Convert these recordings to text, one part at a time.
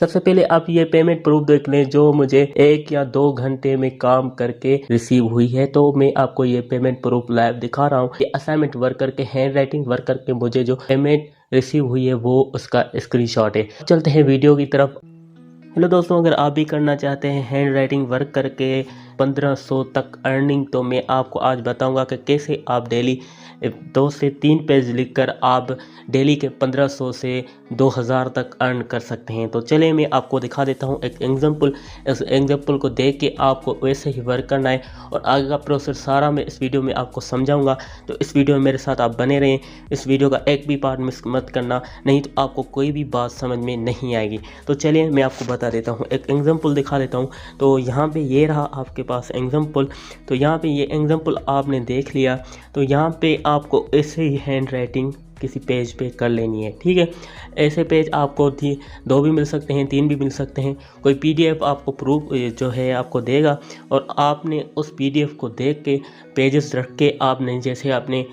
सबसे पहले आप ये पेमेंट प्रूफ देख लें जो मुझे 1 या 2 घंटे में काम करके रिसीव हुई है। तो मैं आपको ये पेमेंट प्रूफ लाइव दिखा रहा हूँ। ये असाइनमेंट वर्क करके, हैंड राइटिंग वर्क करके मुझे जो पेमेंट रिसीव हुई है वो उसका स्क्रीनशॉट है। चलते हैं वीडियो की तरफ। हेलो दोस्तों, अगर आप भी करना चाहते हैं हैंड राइटिंग वर्क करके 1500 तक अर्निंग, तो मैं आपको आज बताऊंगा कि कैसे आप डेली 2 से 3 पेज लिखकर आप डेली के 1500 से 2000 तक अर्न कर सकते हैं। तो चलिए मैं आपको दिखा देता हूं एक एग्जांपल। इस एग्जांपल को देख के आपको वैसे ही वर्क करना है और आगे का प्रोसेस सारा मैं इस वीडियो में आपको समझाऊंगा। तो इस वीडियो में मेरे साथ आप बने रहें, इस वीडियो का एक भी पार्ट मिस मत करना, नहीं तो आपको कोई भी बात समझ में नहीं आएगी। तो चलिए मैं आपको बता देता हूँ, एक एग्जांपल दिखा देता हूँ। तो यहाँ पे ये रहा आपके पास एग्जांपल। तो यहाँ पे ये एग्जांपल आपने देख लिया। तो यहाँ पे आपको ऐसे ही हैंड राइटिंग किसी पेज पे कर लेनी है, ठीक है। ऐसे पेज आपको 2 भी मिल सकते हैं, 3 भी मिल सकते हैं। कोई पीडीएफ आपको प्रूफ जो है आपको देगा और आपने उस पीडीएफ को देख के पेजेस रख के आपने, जैसे आपने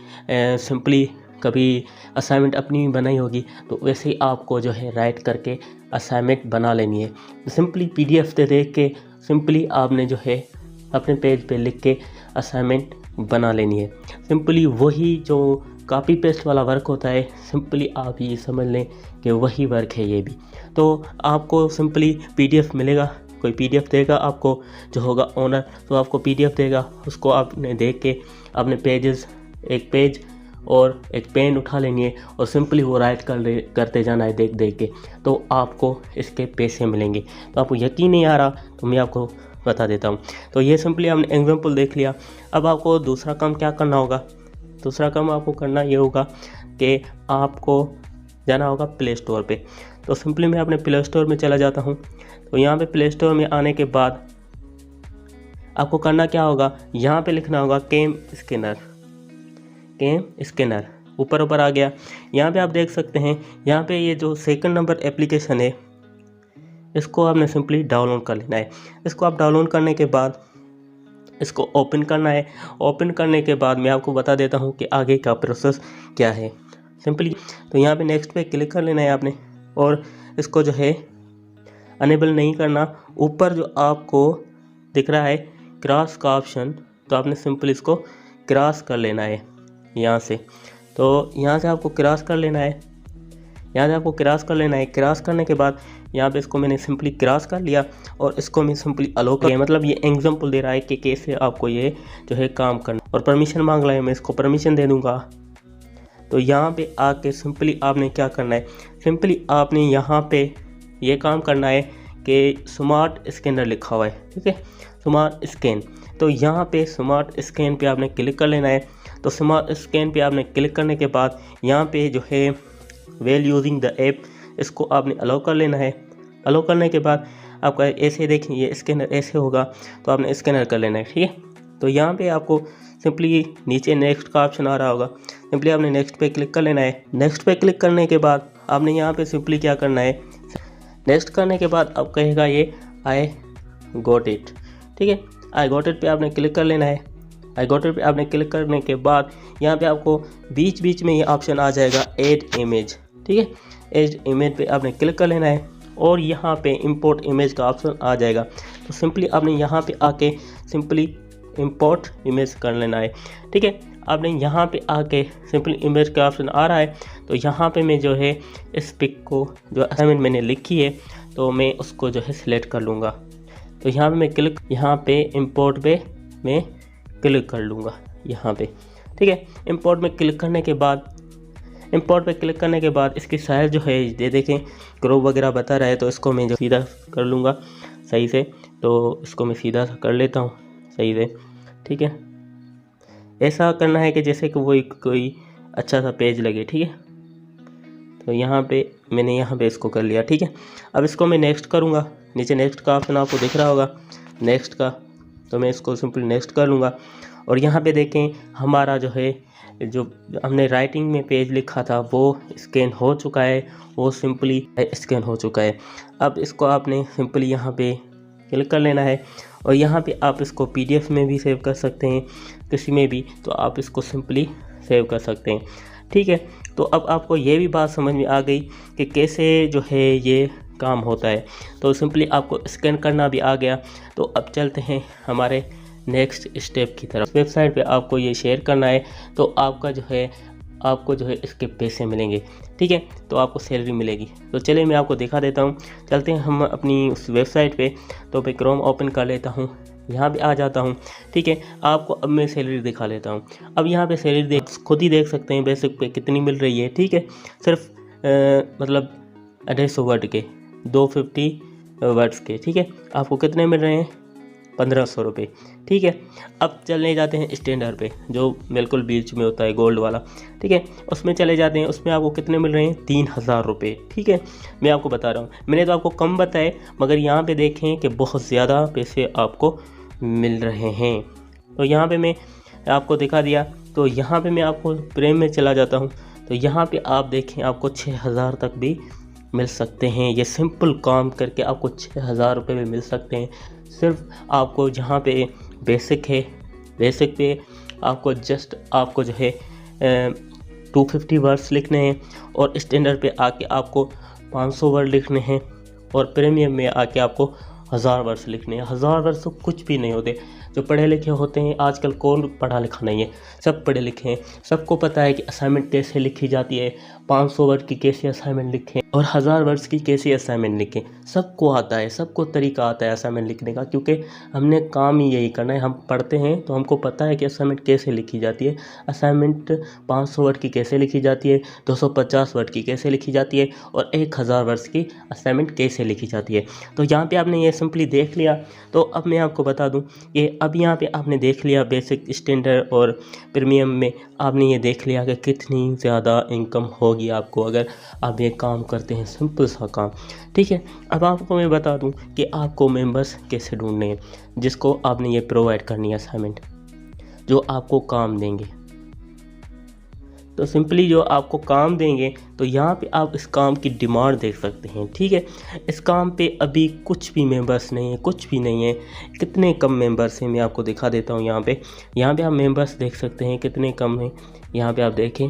सिंपली कभी असाइनमेंट अपनी बनाई होगी, तो वैसे ही आपको जो है राइट करके असाइनमेंट बना लेनी है। सिंपली पीडीएफ से देख के सिंपली आपने जो है अपने पेज पे लिख के असाइनमेंट बना लेनी है। सिंपली वही जो कॉपी पेस्ट वाला वर्क होता है, सिंपली आप ये समझ लें कि वही वर्क है ये भी। तो आपको सिंपली पीडीएफ मिलेगा, कोई पीडीएफ देगा आपको, जो होगा ओनर, तो आपको पीडीएफ देगा, उसको आपने देख के अपने पेजेस, एक पेज और एक पेन उठा लेनी है और सिंपली वो राइट करते जाना है देख देख के। तो आपको इसके पैसे मिलेंगे। तो आपको यकीन नहीं आ रहा तो मैं आपको बता देता हूँ। तो ये सिंपली आपने एग्जांपल देख लिया। अब आपको दूसरा काम क्या करना होगा? दूसरा काम आपको करना ये होगा कि आपको जाना होगा प्ले स्टोर पे। तो सिंपली मैं अपने प्ले स्टोर में चला जाता हूँ। तो यहाँ पे प्ले स्टोर में आने के बाद आपको करना क्या होगा, यहाँ पे लिखना होगा कैम स्कैनर। कैम स्कैनर ऊपर आ गया। यहाँ पे आप देख सकते हैं, यहाँ पे ये जो 2nd नंबर एप्लीकेशन है, इसको आपने सिंपली डाउनलोड कर लेना है। इसको आप डाउनलोड करने के बाद इसको ओपन करना है। ओपन करने के बाद मैं आपको बता देता हूँ कि आगे का प्रोसेस क्या है। सिंपली तो यहाँ पे नेक्स्ट पे क्लिक कर लेना है आपने और इसको जो है अनेबल नहीं करना। ऊपर जो आपको दिख रहा है क्रॉस का ऑप्शन, तो आपने सिंपली इसको क्रॉस कर लेना है यहाँ से। तो यहाँ से आपको क्रॉस कर लेना है, यहाँ से आपको क्रॉस कर लेना है। क्रॉस करने के बाद यहाँ पे इसको मैंने सिंपली क्रॉस कर लिया और इसको मैं सिंपली अलो कर, मतलब ये एग्जांपल दे रहा है कि कैसे आपको ये जो है काम करना, और परमिशन मांग रहा है, मैं इसको परमिशन दे दूँगा। तो यहाँ पे आके सिंपली आपने क्या करना है, सिंपली आपने यहाँ पे ये काम करना है कि स्मार्ट स्कैनर लिखा हुआ है, ठीक है, स्मार्ट स्कैन। तो यहाँ पे स्मार्ट स्कैन पे आपने क्लिक कर लेना है। तो स्मार्ट स्कैन पे आपने क्लिक करने के बाद यहाँ पे जो है वेल यूजिंग द ऐप, इसको आपने अलाउ कर लेना है। अलाउ करने के बाद आपका ऐसे देखें ये स्कैनर ऐसे होगा, तो आपने स्कैनर कर लेना है, ठीक है। तो यहाँ पे आपको सिंपली नीचे नेक्स्ट का ऑप्शन आ रहा होगा, सिंपली आपने नेक्स्ट पे क्लिक कर लेना है। नेक्स्ट पे क्लिक करने के बाद आपने यहाँ पे सिंपली क्या करना है, नेक्स्ट करने के बाद अब कहेगा ये आई गॉट इट, ठीक है। आई गॉट इट पे आपने क्लिक कर लेना है। आई गॉट इट पे आपने क्लिक करने के बाद यहाँ पे आपको बीच बीच में ये ऑप्शन आ जाएगा ऐड इमेज, ठीक है। ऐड इमेज पे आपने क्लिक कर लेना है और यहाँ पे इंपोर्ट इमेज का ऑप्शन आ जाएगा। तो सिंपली आपने यहाँ पे आके सिंपली इंपोर्ट इमेज कर लेना है, ठीक है। आपने यहाँ पे आके सिंपली इमेज का ऑप्शन आ रहा है, तो यहाँ पे मैं जो है इस पिक को, जो असाइनमेंट मैंने लिखी है, तो मैं उसको जो है सिलेक्ट कर लूँगा। तो यहाँ पे मैं क्लिक, यहाँ पे इंपोर्ट पे मैं क्लिक कर लूँगा यहाँ पे, ठीक है। इंपोर्ट में क्लिक करने के बाद, इंपोर्ट पे क्लिक करने के बाद इसकी साइज़ जो है ये देखें क्रॉप वगैरह बता रहा है, तो इसको मैं जो सीधा कर लूँगा सही से। तो इसको मैं सीधा कर लेता हूँ सही से, ठीक है। ऐसा करना है कि जैसे कि वो कोई अच्छा सा पेज लगे, ठीक है। तो यहाँ पे मैंने यहाँ पे इसको कर लिया, ठीक है। अब इसको मैं नेक्स्ट करूँगा। नीचे नेक्स्ट का ऑप्शन आपको दिख रहा होगा नेक्स्ट का, तो मैं इसको सिंपली नेक्स्ट कर लूँगा। और यहाँ पे देखें हमारा जो है, जो हमने राइटिंग में पेज लिखा था वो स्कैन हो चुका है, वो सिंपली स्कैन हो चुका है। अब इसको आपने सिंपली यहाँ पे क्लिक कर लेना है और यहाँ पे आप इसको पीडीएफ में भी सेव कर सकते हैं, किसी में भी, तो आप इसको सिंपली सेव कर सकते हैं, ठीक है। तो अब आपको ये भी बात समझ में आ गई कि कैसे जो है ये काम होता है। तो सिंपली आपको स्कैन करना भी आ गया। तो अब चलते हैं हमारे नेक्स्ट स्टेप की तरफ। वेबसाइट पे आपको ये शेयर करना है, तो आपको जो है इसके पैसे मिलेंगे, ठीक है, तो आपको सैलरी मिलेगी। तो चलिए मैं आपको दिखा देता हूँ। चलते हैं हम अपनी उस वेबसाइट पे। तो मैं क्रोम ओपन कर लेता हूँ, यहाँ पे आ जाता हूँ, ठीक है। आपको अब मैं सैलरी दिखा लेता हूँ। अब यहाँ पे सैलरी खुद ही देख सकते हैं बेसिक पे कितनी मिल रही है, ठीक है। सिर्फ मतलब 250 वर्ड के, 250 वर्ड्स के, ठीक है। आपको कितने मिल रहे हैं? 1500 रुपये, ठीक है। अब चले जाते हैं स्टैंडर्ड पे, जो बिल्कुल बीच में होता है गोल्ड वाला, ठीक है। उसमें चले जाते हैं, उसमें आपको कितने मिल रहे हैं? 3000 रुपये, ठीक है। मैं आपको बता रहा हूँ, मैंने तो आपको कम बताए, मगर यहाँ पे देखें कि बहुत ज़्यादा पैसे आपको मिल रहे हैं। तो यहाँ पे मैं आपको दिखा दिया। तो यहाँ पे मैं आपको प्रेम में चला जाता हूँ। तो यहाँ पे आप देखें, आपको 6000 तक भी मिल सकते हैं। ये सिंपल काम करके आपको 6000 रुपये में मिल सकते हैं। सिर्फ आपको जहाँ पे बेसिक है, बेसिक पे आपको जो है 250 वर्ड्स लिखने हैं, और स्टैंडर्ड पे आके आपको 500 वर्ड लिखने हैं, और प्रीमियम में आके आपको 1000 वर्ड्स लिखने हैं। 1000 वर्ड्स तो कुछ भी नहीं होते। जो पढ़े लिखे होते हैं, आजकल कौन पढ़ा लिखा नहीं है, सब पढ़े लिखे हैं। सबको पता है कि असाइनमेंट कैसे लिखी जाती है, 500 वर्ड की कैसे असाइनमेंट लिखें और 1000 वर्ड्स की कैसे असाइनमेंट लिखें। सबको आता है, सबको तरीका आता है असाइनमेंट लिखने का, क्योंकि हमने काम ही यही करना है। हम पढ़ते हैं तो हमको पता है कि असाइनमेंट कैसे लिखी जाती है। असाइनमेंट 500 वर्ड की कैसे लिखी जाती है, 250 वर्ड की कैसे लिखी जाती है, और 1000 वर्ड्स की असाइनमेंट कैसे लिखी जाती है। तो यहाँ पे आपने ये सिंपली देख लिया। तो अब मैं आपको बता दूँ कि अब यहाँ पे आपने देख लिया बेसिक, स्टैंडर्ड और प्रीमियम में आपने ये देख लिया कि कितनी ज़्यादा इनकम होगी आपको अगर आप ये काम करते हैं, सिंपल सा काम, ठीक है। अब आपको मैं बता दूं कि आपको मेंबर्स कैसे ढूंढने हैं, जिसको आपने ये प्रोवाइड करनी है असाइनमेंट, जो आपको काम देंगे। तो सिंपली जो आपको काम देंगे, तो यहाँ पे आप इस काम की डिमांड देख सकते हैं, ठीक है। इस काम पे अभी कुछ भी मेंबर्स नहीं है, कुछ भी नहीं है। कितने कम मेंबर्स हैं मैं आपको दिखा देता हूँ। यहाँ पे आप मेंबर्स देख सकते हैं कितने कम हैं। यहाँ पे आप देखें,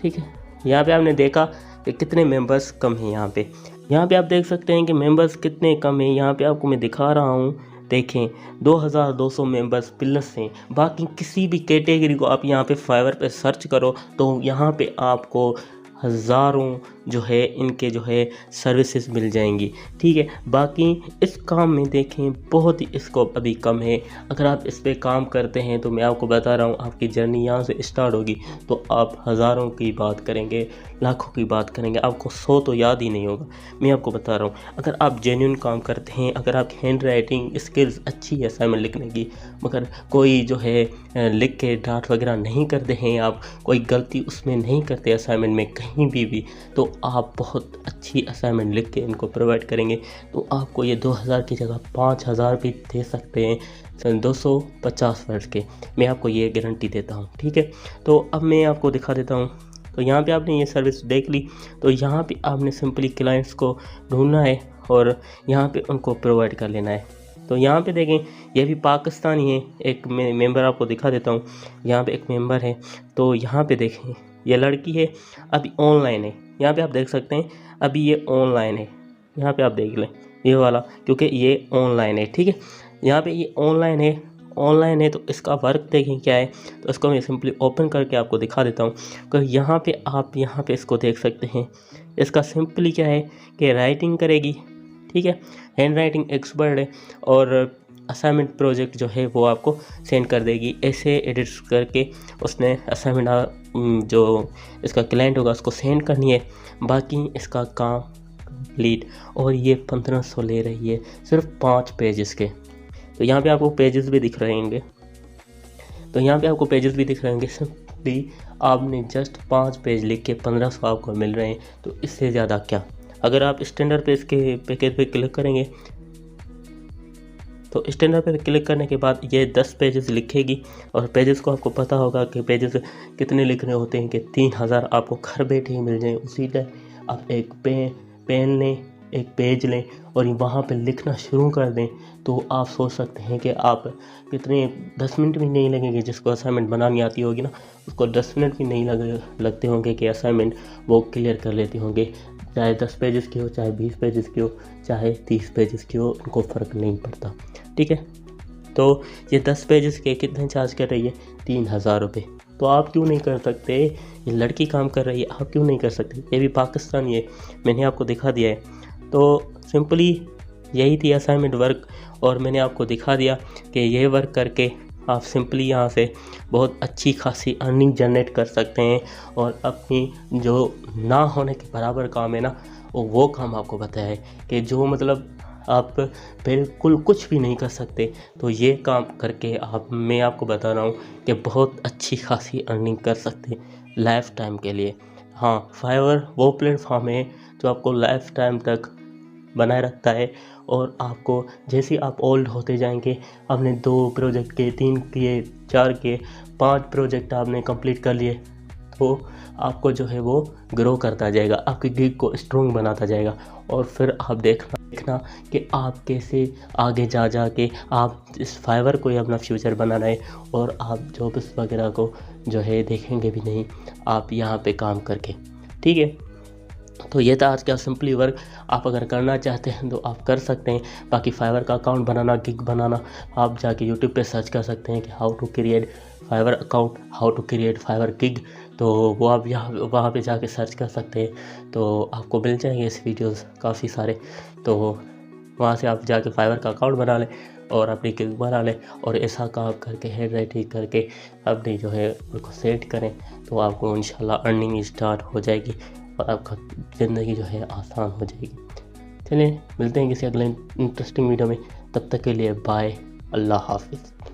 ठीक है। यहाँ पे आपने देखा कि कितने मेंबर्स कम हैं। यहाँ पे आप देख सकते हैं कि मेंबर्स कितने कम हैं। यहाँ पे आपको मैं दिखा रहा हूँ, देखें 2200 मेंबर्स प्लस हैं। बाकी किसी भी कैटेगरी को आप यहाँ पे फाइवर पे सर्च करो तो यहाँ पे आपको हज़ारों जो है इनके जो है सर्विसेज मिल जाएंगी, ठीक है। बाकी इस काम में देखें बहुत ही स्कोप अभी कम है। अगर आप इस पे काम करते हैं तो मैं आपको बता रहा हूँ, आपकी जर्नी यहाँ से स्टार्ट होगी तो आप हज़ारों की बात करेंगे, लाखों की बात करेंगे, आपको 100 तो याद ही नहीं होगा। मैं आपको बता रहा हूँ, अगर आप जेन्युइन काम करते हैं, अगर आपकी हैंड राइटिंग स्किल्स अच्छी है असाइनमेंट लिखने की, मगर कोई जो है लिख के डांट वगैरह नहीं करते हैं, आप कोई गलती उसमें नहीं करते असाइनमेंट में कहीं भी, तो आप बहुत अच्छी असाइनमेंट लिख के इनको प्रोवाइड करेंगे तो आपको ये 2000 की जगह 5000 भी दे सकते हैं 250 वर्ड के। मैं आपको ये गारंटी देता हूँ, ठीक है। तो अब मैं आपको दिखा देता हूँ। तो यहाँ पे आपने ये सर्विस देख ली। तो यहाँ पे आपने सिंपली क्लाइंट्स को ढूंढना है और यहाँ पे उनको प्रोवाइड कर लेना है। तो यहाँ पे देखें, ये भी पाकिस्तानी है। एक मेंबर आपको दिखा देता हूँ। यहाँ पे एक मेंबर है, तो यहाँ पे देखें ये लड़की है, अभी ऑनलाइन है। यहाँ पे आप देख सकते हैं अभी ये ऑनलाइन है। यहाँ पे आप देख लें ये वाला, क्योंकि ये ऑनलाइन है, ठीक है। यहाँ पे ये ऑनलाइन है तो इसका वर्क देखें क्या है। तो इसको मैं सिंपली ओपन करके आपको दिखा देता हूँ। तो यहाँ पे आप यहाँ पे इसको देख सकते हैं। इसका सिंपली क्या है कि राइटिंग करेगी, ठीक है, हैंड राइटिंग एक्सपर्ट है, और असाइनमेंट प्रोजेक्ट जो है वो आपको सेंड कर देगी। ऐसे एडिट्स करके उसने असाइनमेंट जो इसका क्लाइंट होगा उसको सेंड करनी है। बाकी इसका काम कंप्लीट, और ये 1500 ले रही है सिर्फ 5 पेजेस के। तो यहाँ पे आपको पेजेस भी दिख रहे होंगे। सिंपली आपने जस्ट 5 पेज लिख के 1500 आपको मिल रहे हैं, तो इससे ज़्यादा क्या। अगर आप स्टैंडर्ड पेज के पैकेज पे क्लिक करेंगे तो स्टैंडर्ड पे क्लिक करने के बाद ये 10 पेजेस लिखेगी, और पेजेस को आपको पता होगा कि पेजेस कितने लिखने होते हैं कि 3000 आपको घर बैठे ही मिल जाए। उसी टाइम आप एक पेन लें, एक पेज लें और वहाँ पे लिखना शुरू कर दें, तो आप सोच सकते हैं कि आप कितने 10 मिनट भी नहीं लगेंगे। जिसको असाइनमेंट बनानी आती होगी ना, उसको 10 मिनट भी नहीं लगते होंगे कि असाइनमेंट वो क्लियर कर लेते होंगे। चाहे 10 पेजेस की हो, चाहे 20 पेजेस की हो, चाहे 30 पेजेस की हो, उनको फ़र्क नहीं पड़ता। ठीक है, तो ये 10 पेजेस के कितने चार्ज कर रही है? 3000 रुपये। तो आप क्यों नहीं कर सकते? ये लड़की काम कर रही है, आप क्यों नहीं कर सकते? ये भी पाकिस्तानी है, मैंने आपको दिखा दिया है। तो सिंपली यही थी असाइनमेंट वर्क, और मैंने आपको दिखा दिया कि ये वर्क करके आप सिंपली यहाँ से बहुत अच्छी खासी अर्निंग जनरेट कर सकते हैं, और अपनी जो ना होने के बराबर काम है ना, वो काम आपको बताया है कि जो मतलब आप बिल्कुल कुछ भी नहीं कर सकते, तो ये काम करके मैं आपको बता रहा हूँ कि बहुत अच्छी खासी अर्निंग कर सकते हैं लाइफ टाइम के लिए। हाँ, फाइवर वो प्लेटफॉर्म है जो आपको लाइफ टाइम तक बनाए रखता है, और आपको जैसे आप ओल्ड होते जाएंगे, आपने 2 प्रोजेक्ट किए, 3 किए, 4 किए, 5 प्रोजेक्ट आपने कंप्लीट कर लिए, तो आपको जो है वो ग्रो करता जाएगा, आपकी गिग को स्ट्रॉन्ग बनाता जाएगा। और फिर आप देखना कि आप कैसे आगे जा के आप इस फाइवर को ही अपना फ्यूचर बनाना है, और आप जॉब्स वगैरह को जो है देखेंगे भी नहीं, आप यहाँ पे काम करके। ठीक है, तो ये था आज का सिंपली वर्क। आप अगर करना चाहते हैं तो आप कर सकते हैं। बाकी फाइवर का अकाउंट बनाना, गिग बनाना, आप जाके यूट्यूब पे सर्च कर सकते हैं कि how to create Fiverr account, how to create Fiverr gig, तो वो आप वहाँ पे जाके सर्च कर सकते हैं, तो आपको मिल जाएंगे इस वीडियोस काफ़ी सारे। तो वहाँ से आप जाके फाइवर का अकाउंट बना लें और अपनी गिग बना लें, और ऐसा काम करके हैंड राइटिंग करके अपनी जो है उनको सेट करें, तो आपको इंशाल्लाह अर्निंग स्टार्ट हो जाएगी और आपका ज़िंदगी जो है आसान हो जाएगी। चलिए मिलते हैं किसी अगले इंटरेस्टिंग वीडियो में, तब तक के लिए बाय, अल्लाह हाफिज़।